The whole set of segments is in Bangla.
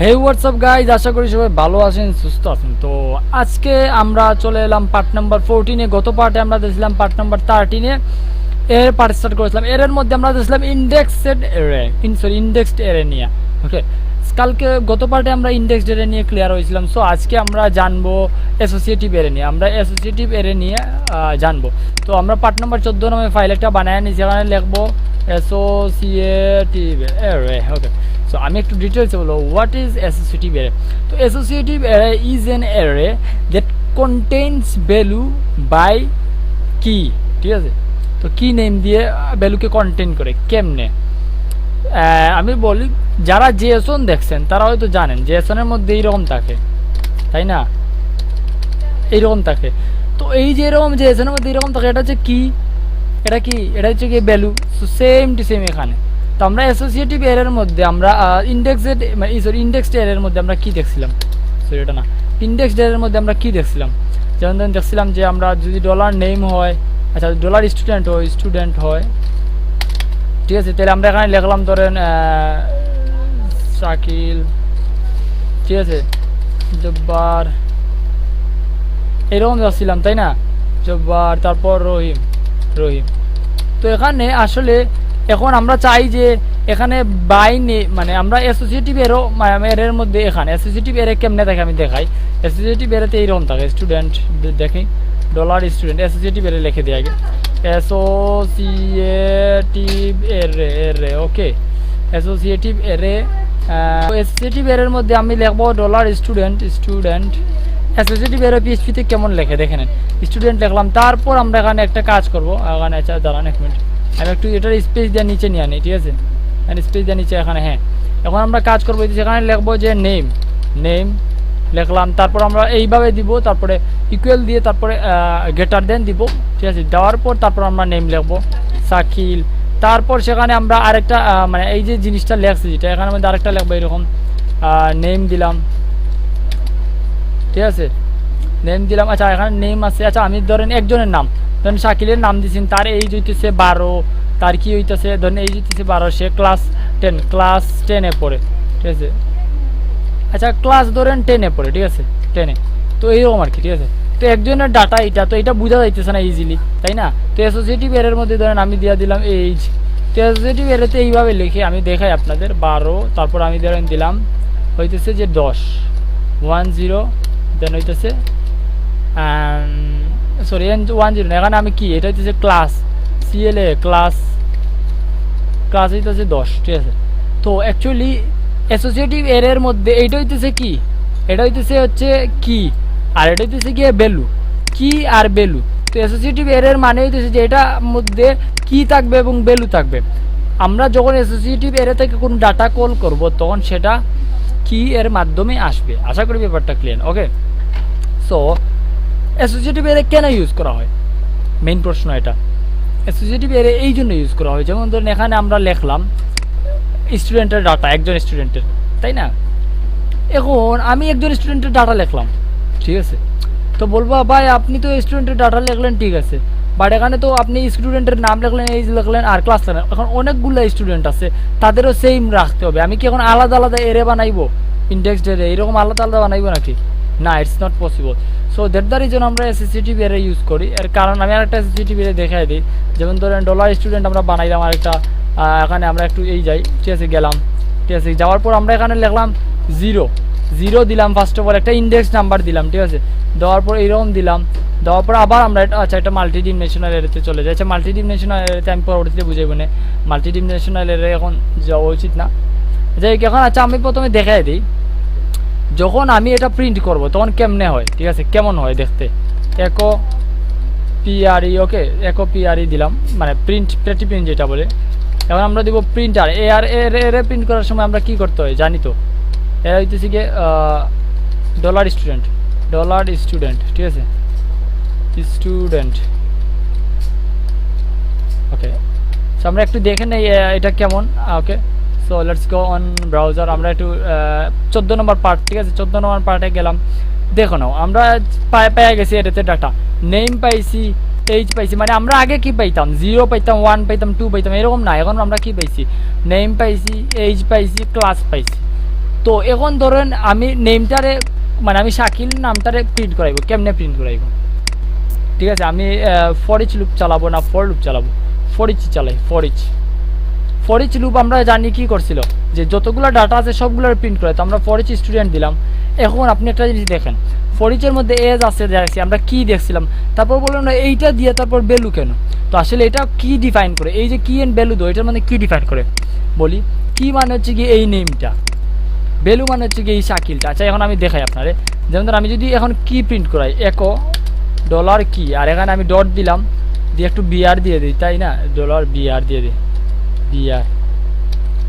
হে হোয়াটসঅ্যাপ গাইজ, আশা করি সবাই ভালো আছেন, সুস্থ আছেন। তো আজকে আমরা চলে এলাম পার্ট নাম্বার 14-এ। গত পার্টে আমরা দেখছিলাম পার্ট নাম্বার 13-এ এর পার্ট স্টার্ট করেছিলাম। এর মধ্যে আমরা দেখছিলাম ইন্ডেক্সড এরে নিয়ে। ওকে, কালকে গত পার্টে আমরা ইন্ডেক্সড এরে নিয়ে ক্লিয়ার হয়েছিলাম। সো আজকে আমরা জানবো অ্যাসোসিয়েটিভ এরে নিয়ে। আমরা অ্যাসোসিয়েটিভ এরে নিয়ে জানবো। তো আমরা পার্ট নাম্বার 14 নামে ফাইল একটা বানায় নিই, যেখানে লিখবো অ্যাসোসিয়েটিভ এরে। ওকে, সো আমি একটু ডিটেলসে বলবো হোয়াট ইজ অ্যাসোসিয়েটিভ এরে। তো অ্যাসোসিয়েটিভ এরে ইজ অ্যান এরে দ্যাট কন্টেইনস ভ্যালু বাই কি। ঠিক আছে, তো কি নেম দিয়ে ভ্যালুকে কন্টেইন করে কেমনে। আমি বলি, যারা জেএসন দেখছেন তারা হয়তো জানেন জেএসনের মধ্যে এইরকম থাকে, তাই না? এইরকম থাকে। তো এই যে এরকম জেএসনের মধ্যে এইরকম থাকে, এটা হচ্ছে কি, এটা কি, এটা হচ্ছে কি value. So same to same এখানে। তো আমরা অ্যাসোসিয়েটিভ এরের মধ্যে আমরা ইন্ডেক্সড এরের মধ্যে আমরা কি দেখছিলাম, সরি এটা না, ইন্ডেক্সড এরের মধ্যে আমরা কি দেখছিলাম। যেমন ধরেন দেখছিলাম যে আমরা যদি ডলার নেম হয়, আচ্ছা ডলার স্টুডেন্ট হয়, ঠিক আছে, তাহলে আমরা এখানে লিখলাম ধরেন শাকিল, ঠিক আছে, জব্বার, এরকম দেখছিলাম, তাই না? জব্বার, তারপর রহিম। তো এখানে আসলে এখন আমরা চাই যে এখানে মানে আমরা অ্যাসোসিয়েটিভ এর মধ্যে এখানে অ্যাসোসিয়েটিভ এরে কেমনে থাকে আমি দেখাই। অ্যাসোসিয়েটিভ এরেতে এইরকম থাকে, স্টুডেন্ট দেখি, ডলার স্টুডেন্ট, অ্যাসোসিয়েটিভ এরে লিখে দিয়ে আগে অ্যাসোসিয়েটিভ এরে। ওকে, অ্যাসোসিয়েটিভ এরে, অ্যাসোসিয়েটিভ এরের মধ্যে আমি লিখবো ডলার স্টুডেন্ট। অ্যাসোসিয়েটিভ এরে পিএইচপিতে কেমন লেখে দেখে নেন, স্টুডেন্ট লিখলাম। তারপর আমরা এখানে একটা কাজ করবো, এখানে আচ্ছা দাঁড়ান এক মিনিট, আমি একটু এটার স্পেস দিয়ে নিচে নিয়ে আনি, ঠিক আছে, স্পেস দিয়ে নিচে এখানে। হ্যাঁ, এখন আমরা কাজ করবো, সেখানে লিখবো যে নেম লিখলাম। তারপর আমরা এইভাবে দিব, তারপরে ইকুয়াল দিয়ে তারপরে গ্রেটার দেন দিব, ঠিক আছে। দেওয়ার পর তারপর আমরা নেম লিখবো শাকিল। তারপর সেখানে আমরা আরেকটা মানে এই যে জিনিসটা লেখছি যেটা, এখানে মধ্যে আরেকটা লিখবো এরকম, নেম দিলাম, ঠিক আছে, নেম দিলাম। আচ্ছা এখানে নেম আছে, আচ্ছা আমি ধরেন একজনের নাম, ধরেন শাকিলের নাম দিয়েছেন, তার এইজ হইতেছে 12, তার কি হইতেছে ধরেন এইজ হইতেছে 12, সে ক্লাস 10-এ পড়ে, ঠিক আছে। আচ্ছা ক্লাস ধরেন 10-এ পড়ে, ঠিক আছে, 10-এ। তো এইরকম আর কি, ঠিক আছে। তো একজনের ডাটা এটা, তো এটা বোঝা যাইতেছে না ইজিলি, তাই না? তো অ্যাসোসিয়েটিভ এরের মধ্যে ধরেন আমি দিয়ে দিলাম এইজ। তো অ্যাসোসিয়েটিভ এরেতে এইভাবে লিখে আমি দেখাই আপনাদের 12, তারপর আমি ধরেন দিলাম হইতেছে যে 10, 10, দেন হইতেছে সরি 10 না, এখানে আমি কি, এটা হইতেছে ক্লাস CLA, ক্লাস হইতেছে 10, ঠিক আছে। তো অ্যাকচুয়ালি অ্যাসোসিয়েটিভ এরের মধ্যে এইটা হইতেছে কি, এটা হইতেছে হচ্ছে কি, আর এটা হইতেছে কি ভ্যালু, কি আর ভ্যালু। তো অ্যাসোসিয়েটিভ এরের মানে হইতেছে যে এটার মধ্যে কি থাকবে এবং ভ্যালু থাকবে। আমরা যখন অ্যাসোসিয়েটিভ এরে থেকে কোনো ডাটা কল করব, তখন সেটা কি এর মাধ্যমে আসবে। আশা করি ব্যাপারটা ক্লিয়ার। ওকে, সো অ্যাসোসিয়েটিভ এরে কেন ইউজ করা হয়, মেইন প্রশ্ন এটা। অ্যাসোসিয়েটিভ এরে এই জন্য ইউজ করা হয়, যেমন ধরুন এখানে আমরা লিখলাম স্টুডেন্টের ডাটা, একজন স্টুডেন্টের, তাই না? এখন আমি একজন স্টুডেন্টের ডাটা লিখলাম, ঠিক আছে। তো বলবো ভাই আপনি তো স্টুডেন্টের ডাটা লিখলেন, ঠিক আছে, বাট এখানে তো আপনি স্টুডেন্টের নাম লিখলেন, এইজ লিখলেন, আর ক্লাস লিখলেন। এখন অনেকগুলো স্টুডেন্ট আছে, তাদেরও সেম রাখতে হবে। আমি কি এখন আলাদা আলাদা এরে বানাইবো, ইন্ডেক্সড এরে এরকম আলাদা আলাদা বানাইবো নাকি? না, it's not possible. So that the reason আমরা অ্যাসোসিয়েটিভ এরে ইউজ করি। এর কারণ আমি আরেকটা অ্যাসোসিয়েটিভ এরে দেখাই দিই। যেমন ধরেন ডলার স্টুডেন্ট আমরা বানাইলাম আরেকটা, এখানে আমরা একটু এই যাই, ঠিক আছে, গেলাম, ঠিক আছে। যাওয়ার পর আমরা এখানে লিখলাম 0 দিলাম, ফার্স্ট অফ অল একটা ইন্ডেক্স নাম্বার দিলাম, ঠিক আছে। দেওয়ার পর এইরকম দিলাম, দেওয়ার পর আবার আমরা আচ্ছা এটা মাল্টি ডিমেনশনাল এরেতে চলে যায়। আচ্ছা মাল্টি ডিমেনশনাল এরেতে আমি পরবর্তীতে বুঝাইব না, মাল্টি ডিমেনশনাল এরে এখন যাওয়া উচিত না, যাই এখন। আচ্ছা আমি প্রথমে দেখাই দিই, যখন আমি এটা প্রিন্ট করব তখন কেমনে হয়, ঠিক আছে, কেমন হয় দেখতে। একো PRE, ওকে, একো PRE দিলাম, মানে প্রিন্ট যেটা বলে। এখন আমরা দিব প্রিন্টার এর প্রিন্ট করার সময় আমরা কি করতে হয় জানি তো, এর হইতেছে গিয়ে ডলার স্টুডেন্ট, ঠিক আছে, স্টুডেন্ট। ওকে, সো আমরা একটু দেখে নেই এটা কেমন। Okay, so let's go on browser. আমরা একটু 14 নম্বর পার্ট, ঠিক আছে, 14 নম্বর পার্টে গেলাম। দেখো নাও, আমরা পেয়ে গেছি এটাতে ডাটা, নেম পাইছি, এইজ পাইছি। মানে আমরা আগে কি পাইতাম, 0 পাইতাম, 1 পাইতাম, 2 পাইতাম, এরকম না। এখন আমরা কি পাইছি, নেম পাইছি, এইজ পাইছি, ক্লাস পাইছি। তো এখন ধরেন আমি নেমটারে মানে আমি শাকিল নামটারে প্রিন্ট করাইব, কেমনে প্রিন্ট করাইব? ঠিক আছে, আমি ফর ইচ লুপ চালাবো না ফর লুপ চালাবো? ফর ইচ চালাই, ফর ইচ লুপ আমরা জানি কি করছিল, যে যতগুলো ডাটা আছে সবগুলোর প্রিন্ট করে। তো আমরা ফর ইচ স্টুডেন্ট দিলাম। এখন আপনি একটা জিনিস দেখেন, ফর ইচের মধ্যে এজ আছে দেখছি, আমরা কি দেখছিলাম, তারপর বললাম না এইটা দিয়ে তারপর ভ্যালু কেন? তো আসলে এটা কি ডিফাইন করে, এই যে কি এন্ড ভ্যালু দো, এটার মানে কি ডিফাইন করে বলি। কি মানে হচ্ছে কি এই নেমটা, ভ্যালু মানে হচ্ছে কি এই শাকিলটা। আচ্ছা এখন আমি দেখাই আপনারে, যেমন ধর আমি যদি এখন কি প্রিন্ট করাই, একো ডলার কি, আর এখানে আমি ডট দিলাম, দিয়ে একটু বিআর দিয়ে দিই, তাই না, ডলার বিআর দিয়ে দিই, বিআর।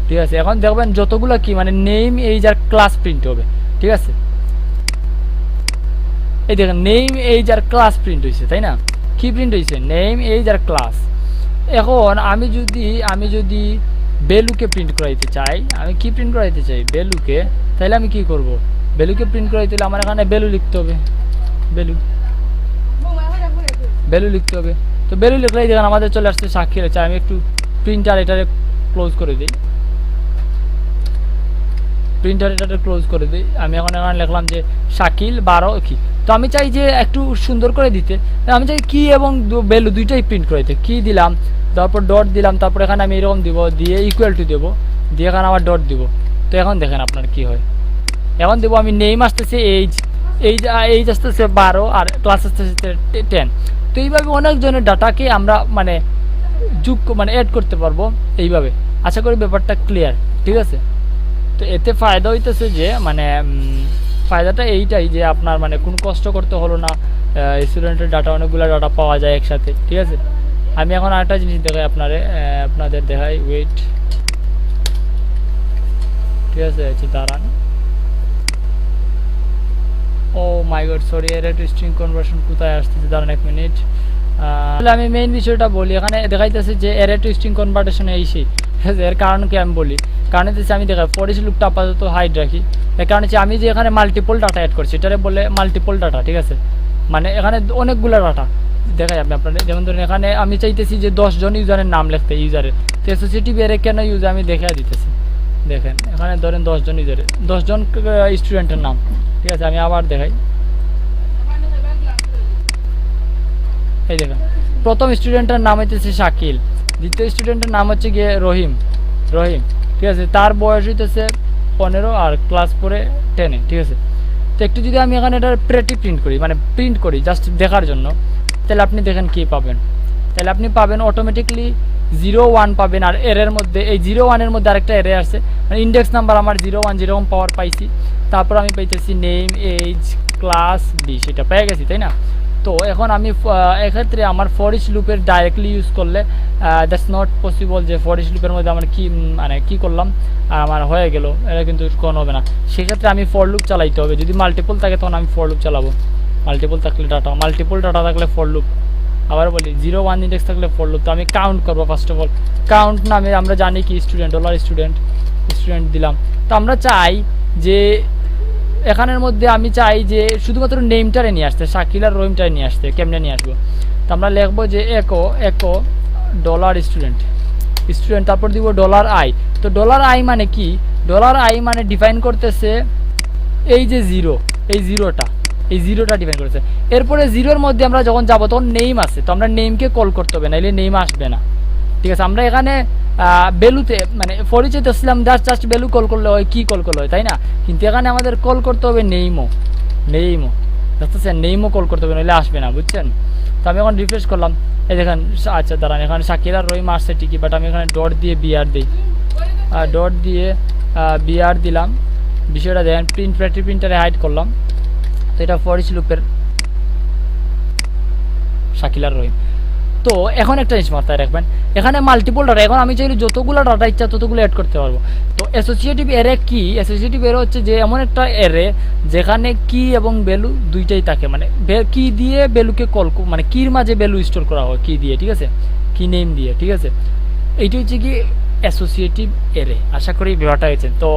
ঠিক আছে, এখন দেখবেন যতগুলো কি মানে নেম এই যার ক্লাস প্রিন্ট হবে। ঠিক আছে, এই দেখেন নেম এই যার ক্লাস প্রিন্ট হয়েছে, তাই না, কি প্রিন্ট হয়েছে, নেম এই যার ক্লাস। এখন আমি যদি ভ্যালুকে প্রিন্ট করাইতে চাই, আমি কি প্রিন্ট করাইতে চাই, ভ্যালুকে, তাহলে আমি কি করব, ভ্যালুকে প্রিন্ট করাইতে হলে আমার এখানে ভ্যালু লিখতে হবে, ভ্যালু লিখতে হবে। তো ভ্যালু লিখলেই দেখেন আমাদের চলে আসছে শাকিল। আচ্ছা আমি একটু প্রিন্টার এটারে ক্লোজ করে দিই, প্রিন্টার এটারে ক্লোজ করে দিই। আমি এখন এখানে লিখলাম যে শাকিল 12 কি। তো আমি চাই যে একটু সুন্দর করে দিতে, আমি চাই কি এবং ভ্যালু দুইটাই প্রিন্ট করে দিতে। কি দিলাম, তারপর ডট দিলাম, তারপর এখানে আমি এরকম দিব, দিয়ে ইকুয়াল টু দেবো, দিয়ে এখানে আবার ডট দিব। তো এখন দেখেন আপনার কি হয়, এখন দেবো আমি নেম আসতেছে এইজ আসতেছে 12 আর ক্লাস আসতেছে 10। তো এইভাবে অনেকজনের ডাটাকে আমরা মানে যোগ মানে অ্যাড করতে পারবো এইভাবে। আশা করি ব্যাপারটা ক্লিয়ার। ঠিক আছে, তো এতে ফায়দা হইতেছে যে মানে ফায়দাটা এইটাই যে আপনার মানে কোনো কষ্ট করতে হলো না, স্টুডেন্টের ডাটা অনেকগুলো ডাটা পাওয়া যায় একসাথে। ঠিক আছে, আমি এখন আরেকটা জিনিস দেখাই আপনাদের দেখাই, ওয়েট। ঠিক আছে, আচ্ছা দাঁড়ান, ও মাই গড সরি, এর একটা স্ট্রিং কনভার্সন কোথায় আসতেছে, দাঁড়ান 1 মিনিট। তাহলে আমি মেইন বিষয়টা বলি, এখানে দেখাইতেছে যে এরে টু স্ট্রিং কনভার্টেশন এইসি। এর কারণ কি আমি বলি, কারণ হচ্ছে আমি দেখাই ফর ইচ লুপটা আপাতত হাইড রাখি। এর কারণ হচ্ছে আমি যে এখানে মাল্টিপল ডাটা অ্যাড করছি, এটারে বলে মাল্টিপল ডাটা। ঠিক আছে, মানে এখানে অনেকগুলো ডাটা দেখাই আমি আপনাদের। যেমন ধরুন এখানে আমি চাইতেছি যে 10 জন ইউজারের নাম লিখতে, ইউজারের। তো অ্যাসোসিয়েটিভ এরে কেন ইউজ আমি দেখা দিতেছি, দেখেন এখানে ধরেন 10 জন ইউজারের, 10 জন স্টুডেন্টের নাম। ঠিক আছে, আমি আবার দেখাই, এই দেখেন প্রথম স্টুডেন্টের নাম হইতেছে শাকিল, দ্বিতীয় স্টুডেন্টের নাম হচ্ছে গিয়ে রহিম। ঠিক আছে, তার বয়স হইতেছে 15 আর ক্লাস পড়ে 10-এ। ঠিক আছে, তো একটু যদি আমি এখানে এটা প্রিন্ট করি, মানে প্রিন্ট করি জাস্ট দেখার জন্য, তাহলে আপনি দেখেন কি পাবেন। তাহলে আপনি পাবেন অটোমেটিকলি 01 পাবেন। আর এর মধ্যে এই 01-এর মধ্যে আরেকটা এরে আছে, মানে ইন্ডেক্স নাম্বার আমার 01 যেরকম পাওয়ার পাইছি, তারপর আমি পাইতেছি নেম এজ ক্লাস বি, সেটা পেয়ে গেছি, তাই না। তো এখন আমি এক্ষেত্রে আমার ফর ইচ লুপের ডাইরেক্টলি ইউজ করলে দ্যাটস নট পসিবল, যে ফর ইচ লুপের মধ্যে আমার কি মানে কি করলাম আর আমার হয়ে গেল, এটা কিন্তু কোনো হবে না। সেক্ষেত্রে আমি ফর লুপ চালাইতে হবে। যদি মাল্টিপল থাকে তখন আমি ফর লুপ চালাবো, মাল্টিপল ডাটা থাকলে ফর লুপ। আবার বলি 01 ইন্ডেক্স থাকলে ফর লুপ। তো আমি কাউন্ট করবো, ফার্স্ট অফ অল কাউন্ট নামে আমরা জানি কি স্টুডেন্ট, ডলার স্টুডেন্ট দিলাম। তো আমরা চাই যে এখানের মধ্যে আমি চাই যে শুধুমাত্র নেমটারে নিয়ে আসতে, শাকিল আর রহিমটারে নিয়ে আসতে। কেমনে নিয়ে আসবো, তো আমরা লিখবো যে একো ডলার স্টুডেন্ট, তারপর দিব ডলার আই। তো ডলার আই মানে কি, ডলার আই মানে ডিফাইন করতেছে এই যে এই জিরোটা ডিফাইন করতেছে। এরপরে জিরোর মধ্যে আমরা যখন যাবো তখন নেম আছে, তো আমরা নেমকে কল করতে হবে, নাইলে নেম আসবে না। ঠিক আছে, আমরা এখানে ভ্যালুতে মানে পরিচয় দিয়েছিলাম জাস্ট ভ্যালু কল করলে হয়, কি কল করলে হয়, তাই না। কিন্তু এখানে আমাদের কল করতে হবে নেইমও বুঝতেছেন, নেইমও কল করতে হবে, নইলে আসবে না, বুঝছেন। তো আমি এখন রিফ্রেশ করলাম, এই দেখেন। আচ্ছা দাঁড়ান, এখানে শাকিল আর রহিম আসছে ঠিকই, বাট আমি এখানে ডট দিয়ে বিআর দিই, ডট দিয়ে বিআর দিলাম। বিষয়টা দেখেন, প্রিন্টারে হাইড করলাম। তো এটা ফর ইচ লুপের শাকিল আর রহিম। তো এখন একটা জিনিস মাথায় রাখবেন, এখানে মাল্টিপল ডাটা, এখন আমি চাইলে যতগুলো ডাটা ইচ্ছা ততগুলো অ্যাড করতে পারবো। তো অ্যাসোসিয়েটিভ এরে কি, অ্যাসোসিয়েটিভ এরে হচ্ছে যে এমন একটা এরে যেখানে কি এবং ভ্যালু দুইটাই থাকে, মানে কি দিয়ে ভ্যালুকে কল, মানে কির মাঝে ভ্যালু স্টোর করা হয় কি দিয়ে, ঠিক আছে, কি নেম দিয়ে। ঠিক আছে, এইটা হচ্ছে কি অ্যাসোসিয়েটিভ এরে। আশা করি ব্যাপারটা হয়েছে। তো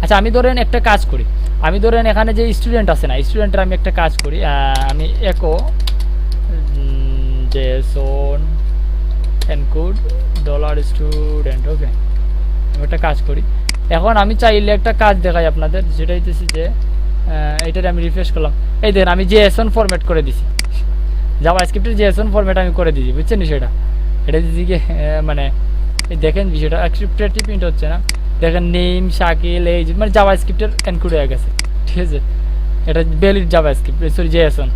আচ্ছা আমি ধরেন একটা কাজ করি, আমি ধরেন এখানে যে স্টুডেন্ট আছে না, স্টুডেন্টের আমি একটা কাজ করি, আমি একো JSON encode $student, ওকে। আমি একটা কাজ করি, এখন আমি চাইলে একটা কাজ দেখাই আপনাদের, যেটা হইতেছি যে এইটারে আমি রিফ্রেশ করলাম, এই দেখেন আমি জেএসএন ফরম্যাট করে দিছি, জাভাস্ক্রিপ্টের জেএসএন ফরম্যাট আমি করে দিছি, বুঝছেন সেটা, এটা দিছি কি মানে এই দেখেন বিষয়টা স্ক্রিপ্টের প্রিন্ট হচ্ছে না, দেখেন নেম শাকিল এই মানে জাভাস্ক্রিপ্টের এনকোড হয়ে গেছে, ঠিক আছে, এটা ভ্যালিড জাভাস্ক্রিপ্ট, সরি জেএসএন,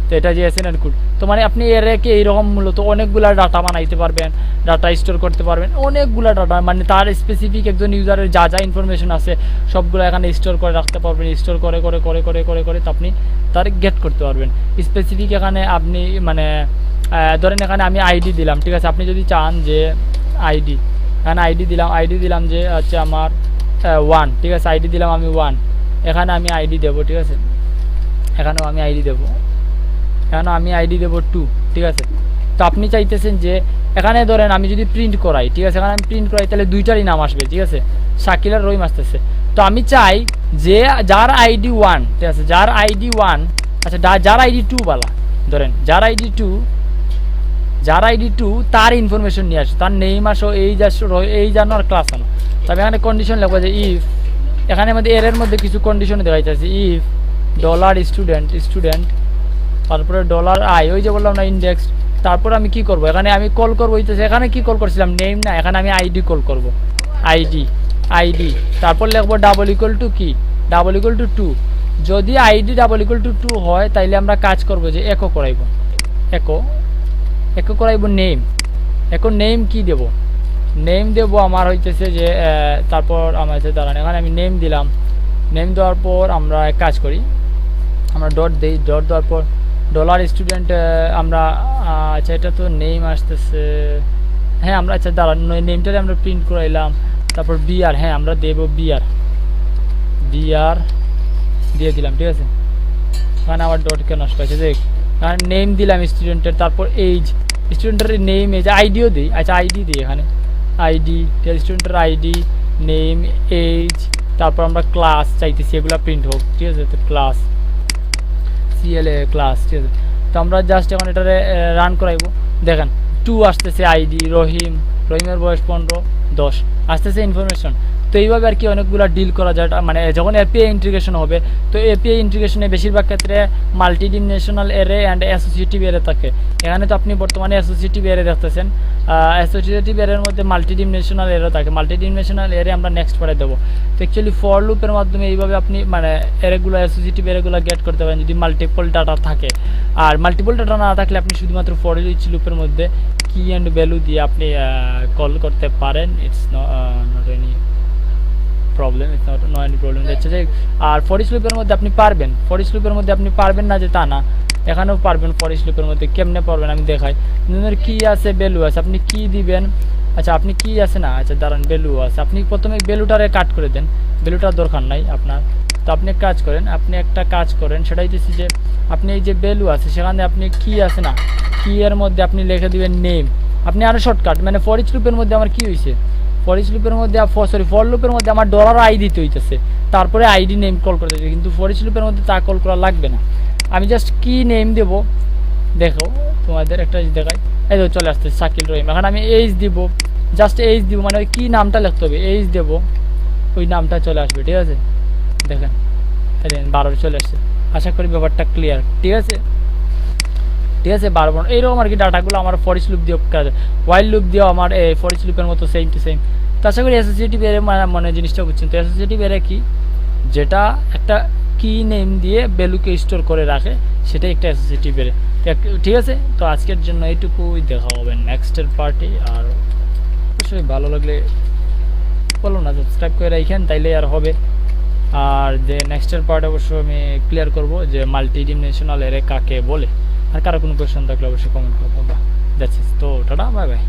তো এটা জেএসএন এনকোড। তো মানে আপনি এর রেখে এইরকম মূলত অনেকগুলা ডাটা বানাইতে পারবেন, ডাটা স্টোর করতে পারবেন, অনেকগুলা ডাটা, মানে তার স্পেসিফিক একজন ইউজারের যা যা ইনফরমেশন আছে সবগুলো এখানে স্টোর করে রাখতে পারবেন, স্টোর করে করে করে করে করে করে তো আপনি তার গেট করতে পারবেন স্পেসিফিক। এখানে আপনি মানে ধরেন এখানে আমি আইডি দিলাম, ঠিক আছে, আপনি যদি চান যে আইডি, এখানে আইডি দিলাম যে হচ্ছে আমার 1, ঠিক আছে, আইডি দিলাম আমি 1, এখানে আমি আইডি দেবো, ঠিক আছে, এখানেও আমি আইডি দেবো, এখানে আমি আইডি দেবো 2, ঠিক আছে। তো আপনি চাইতেছেন যে এখানে ধরেন আমি যদি প্রিন্ট করাই, ঠিক আছে, এখানে আমি প্রিন্ট করাই তাহলে দুইটারই নাম আসবে, ঠিক আছে, শাকিল আর রহিম আসতেছে। তো আমি চাই যে যার আইডি 1, ঠিক আছে, যার আইডি 1, আচ্ছা যার আইডি 2 বালা, ধরেন যার আইডি 2 তার ইনফরমেশন নিয়ে আসো, তার নেম আসো, এই জানো আর ক্লাস আনো। তবে এখানে কন্ডিশন লাগবে যে ইফ, এখানে মধ্যে এর মধ্যে কিছু কন্ডিশন দেওয়া যাচ্ছে, ইফ ডলার স্টুডেন্ট তারপরে ডলার আই, ওই যে বললাম না ইন্ডেক্স, তারপর আমি কি করব, এখানে আমি কল করবো, এখানে কি কল করছিলাম নেম না, এখানে আমি আইডি কল করব, আইডি তারপর লিখবো ডাবল ইকুয়াল টু কি, ডাবল ইকুয়াল টু 2। যদি আইডি ডাবল ইকুয়াল টু 2 হয় তাইলে আমরা কাজ করব যে একো করাইব নেম। এখন নেম কি দেব, নেম দেব আমার হইতেছে যে তারপর আমার দাঁড়ান, এখানে আমি নেম দিলাম, নেম দেওয়ার পর আমরা এক কাজ করি, আমরা ডট দিই, ডট দেওয়ার পর ডলার স্টুডেন্ট আমরা, আচ্ছা এটা তো নেম আসতেছে, হ্যাঁ আমরা আচ্ছা দাঁড়ান নেমটারে আমরা প্রিন্ট করাইলাম, তারপর বিআর, হ্যাঁ আমরা দেব বিআর দিয়ে দিলাম, ঠিক আছে, এখানে আমার ডট কেন নষ্ট হয়েছে দেখ, নেম দিলাম স্টুডেন্টের, তারপর এইজ, স্টুডেন্টের নেম, এজ, আইডিও দিই, আচ্ছা আইডি দিই এখানে আইডি, স্টুডেন্টের আইডি, নেম, এইজ, তারপর আমরা ক্লাস চাইতেছি এগুলো প্রিন্ট হোক, ঠিক আছে, তো ক্লাস CLA ক্লাস, ঠিক আছে। তো আমরা জাস্ট এখন এটারে রান করাইবো, দেখেন 2 আসতেছে আইডি, রহিমের বয়স 15, 10 আসতেছে ইনফরমেশন। তো এইভাবে আর কি অনেকগুলো ডিল করা যায়, মানে যখন এপিআই ইন্টিগ্রেশন হবে, তো এপিআই ইন্টিগ্রেশনে বেশিরভাগ ক্ষেত্রে মাল্টিডিমেনশনাল এরে অ্যান্ড অ্যাসোসিয়েটিভ এরে থাকে। এখানে তো আপনি বর্তমানে অ্যাসোসিয়েটিভ এরে দেখতেছেন, অ্যাসোসিয়েটিভ এরের মধ্যে মাল্টিডিমেনশনাল এরও থাকে, মাল্টিডিমেনশনাল এরে আমরা নেক্সট পরে দেবো। তো অ্যাকচুয়ালি ফর লুপের মাধ্যমে এইভাবে আপনি মানে এরেগুলো অ্যাসোসিয়েটিভ এরেগুলো গেট করতে পারেন যদি মাল্টিপল ডাটা থাকে। আর মাল্টিপল ডাটা না থাকলে আপনি শুধুমাত্র ফর ইচ লুপের মধ্যে কি অ্যান্ড ভ্যালু দিয়ে আপনি কল করতে পারেন, it's not any problem, it's not any problem দেখছে যে। আর ফর ইচ লুপের মধ্যে আপনি পারবেন, ফর ইচ লুপের মধ্যে আপনি পারবেন না যে তা না, এখানেও পারবেন। ফর ইচ লুপের মধ্যে কেমনে পারবেন আমি দেখাই, কি আছে ভ্যালু আছে, আপনি কি দিবেন, আচ্ছা আপনি কি আছে না, আচ্ছা দাঁড়ান ভ্যালু আছে, আপনি প্রথমে ভ্যালুটারে কাট করে দেন, ভ্যালুটার দরকার নাই আপনার। তো আপনি একটা কাজ করেন, সেটা হচ্ছে যে আপনি এই যে ভ্যালু আছে সেখানে আপনি কি আছে না, কি এর মধ্যে আপনি লিখে দিবেন নেম। আপনি আরও শর্টকাট, মানে ফর ইচ লুপের মধ্যে আমার কি হয়েছে, ফর ইচ লুপের মধ্যে ফর লুপের মধ্যে আমার ডলার আই দিতে হইতেছে, তারপরে আইডি নেম কল করতে হইতেছে, কিন্তু ফর ইচ লুপের মধ্যে তা কল করা লাগবে না। আমি জাস্ট কি নেম দেব, দেখো তোমাদের একটা দেখাই, এই তো চলে আসছে শাকিল রহিম। এখন আমি এইজ দিব, জাস্ট এইজ দিব, মানে ওই কী নামটা লিখতে হবে, এইজ দেব, ওই নামটা চলে আসবে, ঠিক আছে। দেখেন 12 চলে আসছে, আশা করি ব্যাপারটা ক্লিয়ার, ঠিক আছে। 12 এইরকম আর কি ডাটাগুলো আমার ফর ইচ লুপ দিয়ে কাজ, ওয়াইল লুপ দিয়েও আমার এই ফর ইচ লুপের মতো সেম টু সেম। তো আশা করি অ্যাসোসিয়েটিভ এরে মানে জিনিসটা বুঝছেন। তো অ্যাসোসিয়েটিভ এরে কি, যেটা একটা কি নেম দিয়ে ভ্যালুকে স্টোর করে রাখে, সেটাই একটা অ্যাসোসিয়েটিভ এরে, ঠিক আছে। তো আজকের জন্য এইটুকুই, দেখা হবে নেক্সটের পার্টি। আর অবশ্যই ভালো লাগলে বলো না সাবস্ক্রাইব করে রাখেন, তাইলে আর হবে। আর যে নেক্সটের পার্ট অবশ্যই আমি ক্লিয়ার করব যে মাল্টিডিমেনশনাল এরে কাকে বলে। আর কারো কোনো কোয়েশ্চেন থাকলে অবশ্যই কমেন্ট করবো। That's it. তো টাটা, বাই বাই।